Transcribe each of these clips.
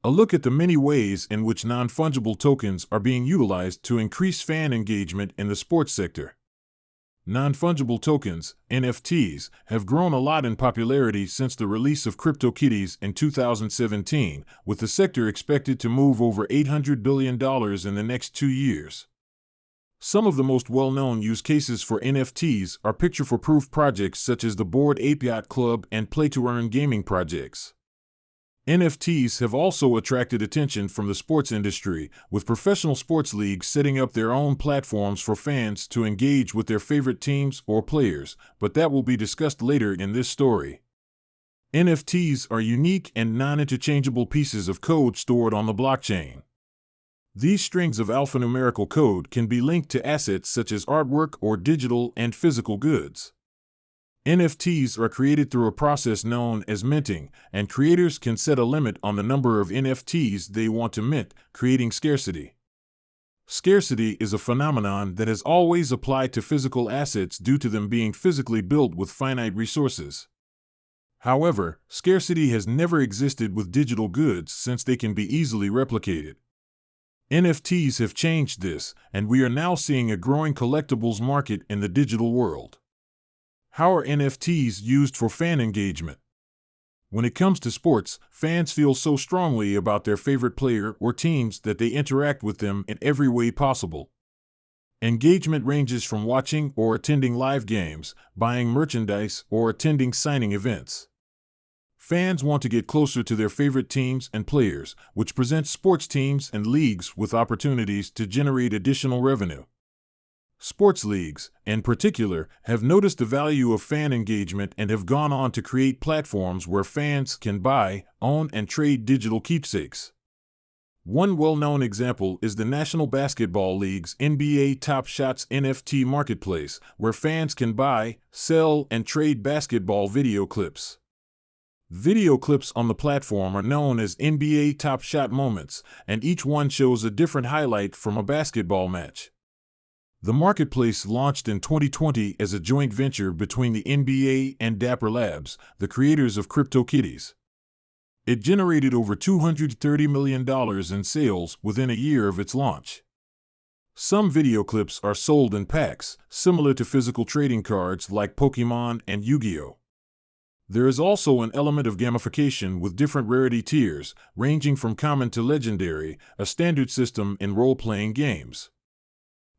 A look at the many ways in which non-fungible tokens are being utilized to increase fan engagement in the sports sector. Non-fungible tokens, NFTs, have grown a lot in popularity since the release of CryptoKitties in 2017, with the sector expected to move over $800 billion in the next 2 years. Some of the most well-known use cases for NFTs are picture-for-proof projects such as the Bored Ape Yacht Club and play-to-earn gaming projects. NFTs have also attracted attention from the sports industry, with professional sports leagues setting up their own platforms for fans to engage with their favorite teams or players, but that will be discussed later in this story. NFTs are unique and non-interchangeable pieces of code stored on the blockchain. These strings of alphanumerical code can be linked to assets such as artwork or digital and physical goods. NFTs are created through a process known as minting, and creators can set a limit on the number of NFTs they want to mint, creating scarcity. Scarcity is a phenomenon that has always applied to physical assets due to them being physically built with finite resources. However, scarcity has never existed with digital goods since they can be easily replicated. NFTs have changed this, and we are now seeing a growing collectibles market in the digital world. How are NFTs used for fan engagement? When it comes to sports, fans feel so strongly about their favorite player or teams that they interact with them in every way possible. Engagement ranges from watching or attending live games, buying merchandise, or attending signing events. Fans want to get closer to their favorite teams and players, which presents sports teams and leagues with opportunities to generate additional revenue. Sports leagues, in particular, have noticed the value of fan engagement and have gone on to create platforms where fans can buy, own, and trade digital keepsakes. One well-known example is the National Basketball League's NBA Top Shots NFT marketplace, where fans can buy, sell, and trade basketball video clips. Video clips on the platform are known as NBA Top Shot moments, and each one shows a different highlight from a basketball match. The marketplace launched in 2020 as a joint venture between the NBA and Dapper Labs, the creators of CryptoKitties. It generated over $230 million in sales within a year of its launch. Some video clips are sold in packs, similar to physical trading cards like Pokemon and Yu-Gi-Oh! There is also an element of gamification with different rarity tiers, ranging from common to legendary, a standard system in role-playing games.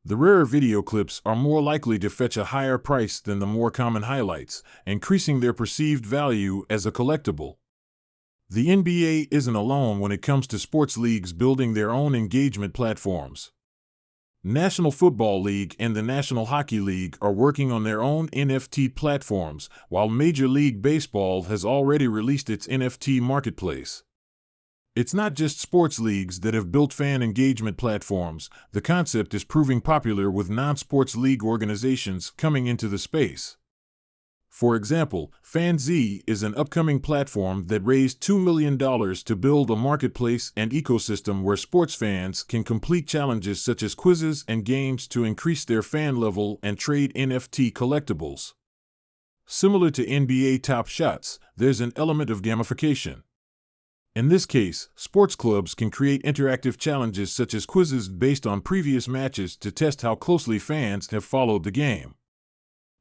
The rarer video clips are more likely to fetch a higher price than the more common highlights, increasing their perceived value as a collectible. The NBA isn't alone when it comes to sports leagues building their own engagement platforms. National Football League and the National Hockey League are working on their own NFT platforms, while Major League Baseball has already released its NFT marketplace. It's not just sports leagues that have built fan engagement platforms. The concept is proving popular with non-sports league organizations coming into the space. For example, FanZ is an upcoming platform that raised $2 million to build a marketplace and ecosystem where sports fans can complete challenges such as quizzes and games to increase their fan level and trade NFT collectibles. Similar to NBA Top Shots, there's an element of gamification. In this case, sports clubs can create interactive challenges such as quizzes based on previous matches to test how closely fans have followed the game.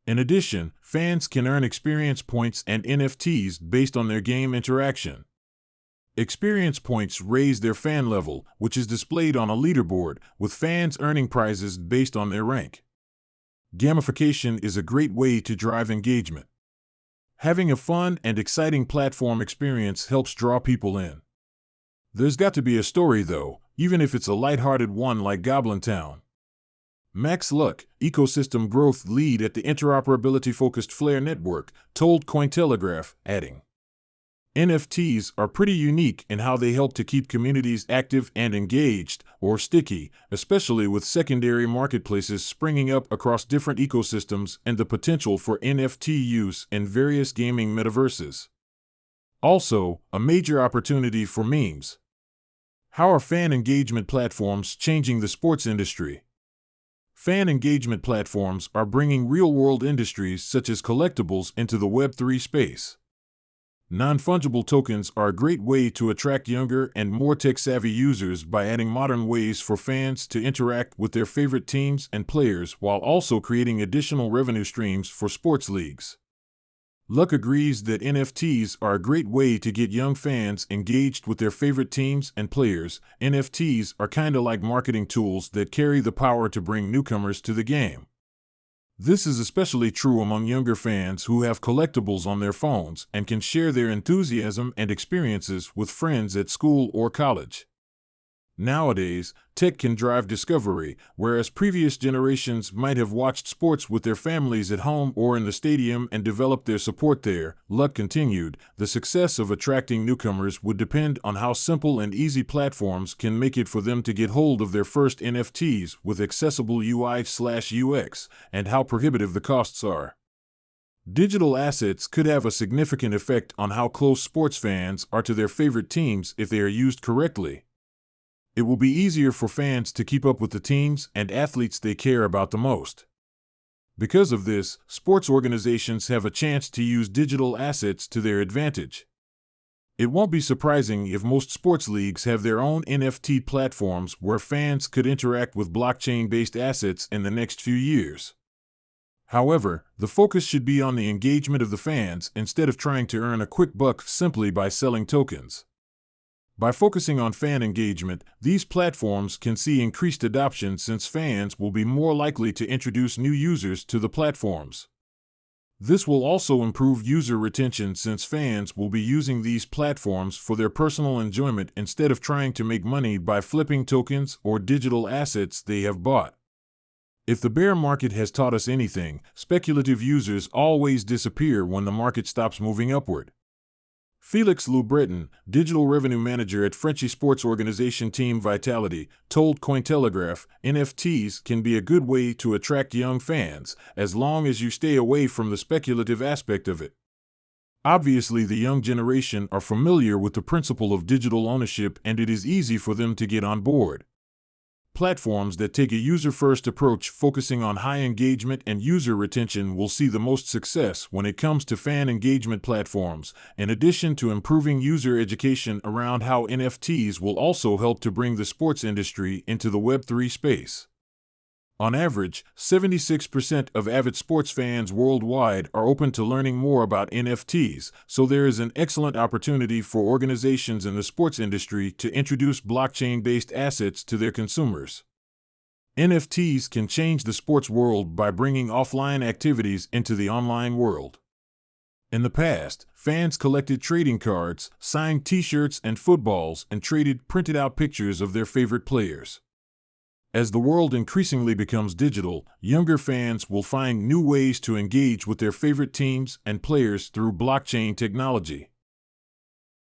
In addition, fans can earn experience points and NFTs based on their game interaction. Experience points raise their fan level, which is displayed on a leaderboard, with fans earning prizes based on their rank. Gamification is a great way to drive engagement. Having a fun and exciting platform experience helps draw people in. There's got to be a story though, even if it's a lighthearted one like Goblin Town. Max Luck, ecosystem growth lead at the interoperability-focused Flare network, told Cointelegraph, adding, NFTs are pretty unique in how they help to keep communities active and engaged, or sticky, especially with secondary marketplaces springing up across different ecosystems and the potential for NFT use in various gaming metaverses. Also, a major opportunity for memes. How are fan engagement platforms changing the sports industry? Fan engagement platforms are bringing real-world industries such as collectibles into the Web3 space. Non-fungible tokens are a great way to attract younger and more tech-savvy users by adding modern ways for fans to interact with their favorite teams and players while also creating additional revenue streams for sports leagues. Luck agrees that NFTs are a great way to get young fans engaged with their favorite teams and players. NFTs are kinda like marketing tools that carry the power to bring newcomers to the game. This is especially true among younger fans who have collectibles on their phones and can share their enthusiasm and experiences with friends at school or college. Nowadays, tech can drive discovery, whereas previous generations might have watched sports with their families at home or in the stadium and developed their support there. Luck continued, the success of attracting newcomers would depend on how simple and easy platforms can make it for them to get hold of their first NFTs with accessible UI/UX, and how prohibitive the costs are. Digital assets could have a significant effect on how close sports fans are to their favorite teams if they are used correctly. It will be easier for fans to keep up with the teams and athletes they care about the most. Because of this, sports organizations have a chance to use digital assets to their advantage. It won't be surprising if most sports leagues have their own NFT platforms where fans could interact with blockchain-based assets in the next few years. However, the focus should be on the engagement of the fans instead of trying to earn a quick buck simply by selling tokens. By focusing on fan engagement, these platforms can see increased adoption since fans will be more likely to introduce new users to the platforms. This will also improve user retention since fans will be using these platforms for their personal enjoyment instead of trying to make money by flipping tokens or digital assets they have bought. If the bear market has taught us anything, speculative users always disappear when the market stops moving upward. Felix Le Breton, digital revenue manager at Frenchy sports organization Team Vitality, told Cointelegraph, NFTs can be a good way to attract young fans, as long as you stay away from the speculative aspect of it. Obviously, the young generation are familiar with the principle of digital ownership and it is easy for them to get on board. Platforms that take a user-first approach focusing on high engagement and user retention will see the most success when it comes to fan engagement platforms, in addition to improving user education around how NFTs will also help to bring the sports industry into the Web3 space. On average, 76% of avid sports fans worldwide are open to learning more about NFTs, so there is an excellent opportunity for organizations in the sports industry to introduce blockchain-based assets to their consumers. NFTs can change the sports world by bringing offline activities into the online world. In the past, fans collected trading cards, signed t-shirts and footballs, and traded printed-out pictures of their favorite players. As the world increasingly becomes digital, younger fans will find new ways to engage with their favorite teams and players through blockchain technology.